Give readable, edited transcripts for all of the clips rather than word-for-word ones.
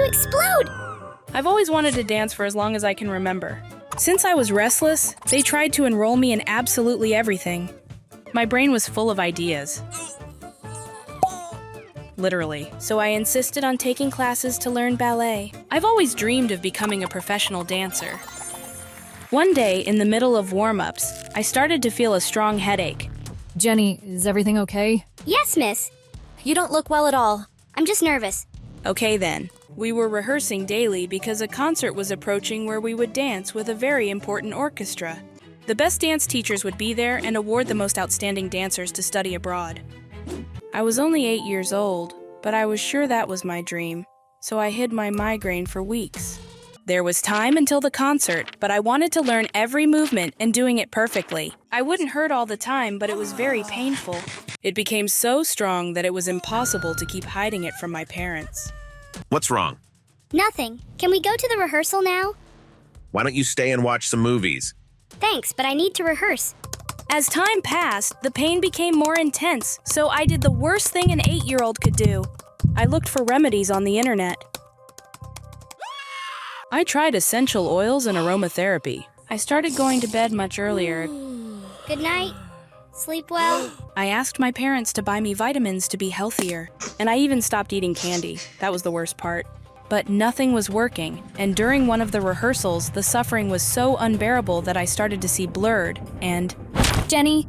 to explode! I've always wanted to dance for as long as I can remember. Since I was restless, they tried to enroll me in absolutely everything. My brain was full of ideas. Literally. So I insisted on taking classes to learn ballet. I've always dreamed of becoming a professional dancer. One day, in the middle of warm-ups, I started to feel a strong headache. Jenny, is everything okay? Yes, miss. You don't look well at all. I'm just nervous. Okay then. We were rehearsing daily because a concert was approaching where we would dance with a very important orchestra. The best dance teachers would be there and award the most outstanding dancers to study abroad. I was only 8 years old, but I was sure that was my dream, so I hid my migraine for weeks. There was time until the concert, but I wanted to learn every movement and doing it perfectly. I wouldn't hurt all the time, but it was very painful. It became so strong that it was impossible to keep hiding it from my parents. What's wrong? Nothing. Can we go to the rehearsal now? Why don't you stay and watch some movies? Thanks, but I need to rehearse. As time passed, the pain became more intense, so I did the worst thing an 8-year-old could do. I looked for remedies on the internet. I tried essential oils and aromatherapy. I started going to bed much earlier. Good night. Sleep well. I asked my parents to buy me vitamins to be healthier, and I even stopped eating candy. That was the worst part. But nothing was working, and during one of the rehearsals, the suffering was so unbearable that I started to see blurred, and... Jenny,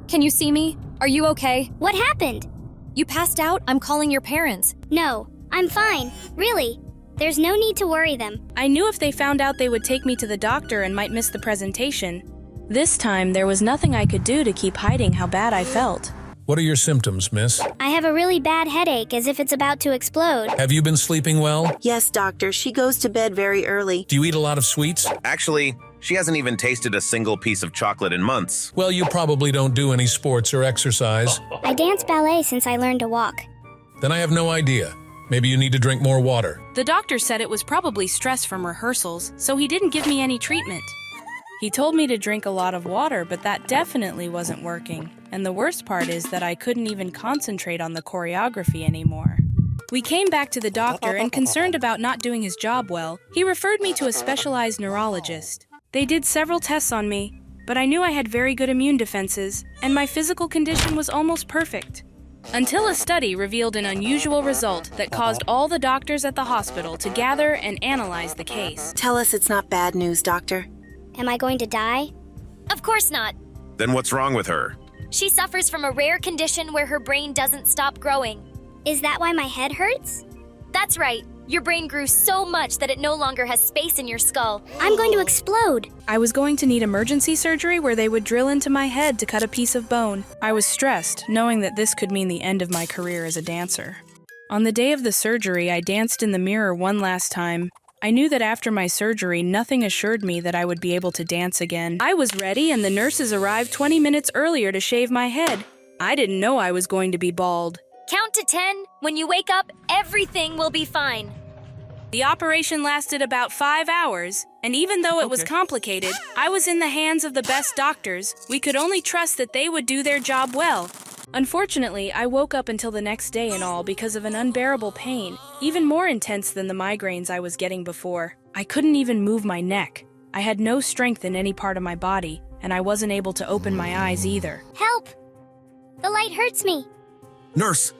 can you see me? Are you okay? What happened? You passed out? I'm calling your parents. No, I'm fine. Really. There's no need to worry them. I knew if they found out they would take me to the doctor and might miss the presentation. This time, there was nothing I could do to keep hiding how bad I felt. What are your symptoms, miss? I have a really bad headache, as if it's about to explode. Have you been sleeping well? Yes, doctor. She goes to bed very early. Do you eat a lot of sweets? Actually, she hasn't even tasted a single piece of chocolate in months. Well, you probably don't do any sports or exercise. I dance ballet since I learned to walk. Then I have no idea. Maybe you need to drink more water. The doctor said it was probably stress from rehearsals, so he didn't give me any treatment. He told me to drink a lot of water, but that definitely wasn't working. And the worst part is that I couldn't even concentrate on the choreography anymore. We came back to the doctor, and concerned about not doing his job well, he referred me to a specialized neurologist. They did several tests on me, but I knew I had very good immune defenses, and my physical condition was almost perfect. Until a study revealed an unusual result that caused all the doctors at the hospital to gather and analyze the case. Tell us it's not bad news, doctor. Am I going to die? Of course not. Then what's wrong with her? She suffers from a rare condition where her brain doesn't stop growing. Is that why my head hurts? That's right. Your brain grew so much that it no longer has space in your skull. I'm going to explode. I was going to need emergency surgery where they would drill into my head to cut a piece of bone. I was stressed, knowing that this could mean the end of my career as a dancer. On the day of the surgery, I danced in the mirror one last time. I knew that after my surgery, nothing assured me that I would be able to dance again. I was ready, and the nurses arrived 20 minutes earlier to shave my head. I didn't know I was going to be bald. Count to 10. When you wake up, everything will be fine. The operation lasted about 5 hours, and even though it was complicated, I was in the hands of the best doctors. We could only trust that they would do their job well. Unfortunately, I woke up until the next day and all because of an unbearable pain, even more intense than the migraines I was getting before. I couldn't even move my neck. I had no strength in any part of my body, and I wasn't able to open my eyes either. Help! The light hurts me. Nurse,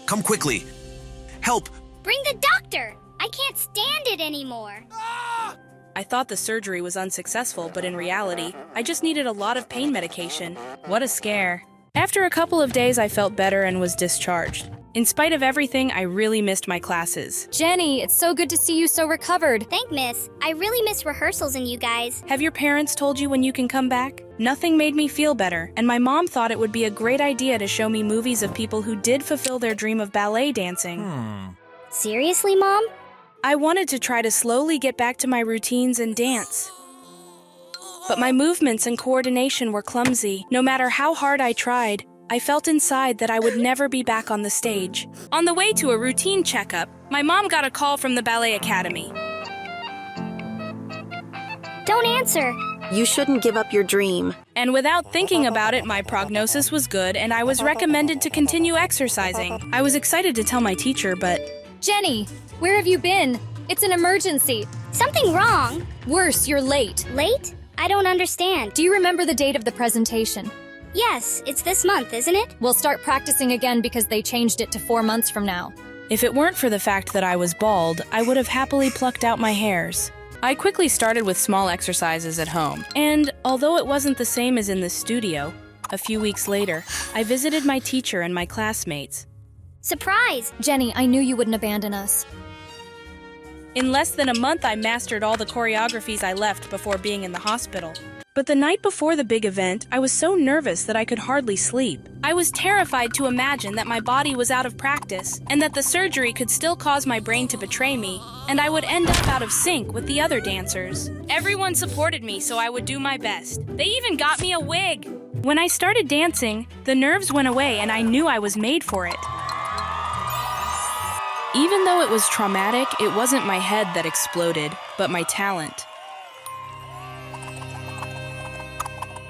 come quickly. Help! Bring the doctor! I can't stand it anymore. I thought the surgery was unsuccessful, but in reality, I just needed a lot of pain medication. What a scare. After a couple of days, I felt better and was discharged. In spite of everything, I really missed my classes. Jenny, it's so good to see you so recovered. Thank miss. I really miss rehearsals and you guys. Have your parents told you when you can come back? Nothing made me feel better, and my mom thought it would be a great idea to show me movies of people who did fulfill their dream of ballet dancing. Seriously, Mom? I wanted to try to slowly get back to my routines and dance. But my movements and coordination were clumsy. No matter how hard I tried, I felt inside that I would never be back on the stage. On the way to a routine checkup, my mom got a call from the ballet academy. Don't answer. You shouldn't give up your dream. And without thinking about it, my prognosis was good and I was recommended to continue exercising. I was excited to tell my teacher, but Jenny, where have you been? It's an emergency. Something wrong? Worse, you're late. Late? I don't understand. Do you remember the date of the presentation? Yes, it's this month, isn't it? We'll start practicing again because they changed it to 4 months from now. If it weren't for the fact that I was bald, I would have happily plucked out my hairs. I quickly started with small exercises at home, and although it wasn't the same as in the studio, a few weeks later, I visited my teacher and my classmates. Surprise! Jenny, I knew you wouldn't abandon us. In less than a month, I mastered all the choreographies I left before being in the hospital. But the night before the big event, I was so nervous that I could hardly sleep. I was terrified to imagine that my body was out of practice, and that the surgery could still cause my brain to betray me, and I would end up out of sync with the other dancers. Everyone supported me, so I would do my best. They even got me a wig. When I started dancing, the nerves went away and I knew I was made for it. Even though it was traumatic, it wasn't my head that exploded, but my talent.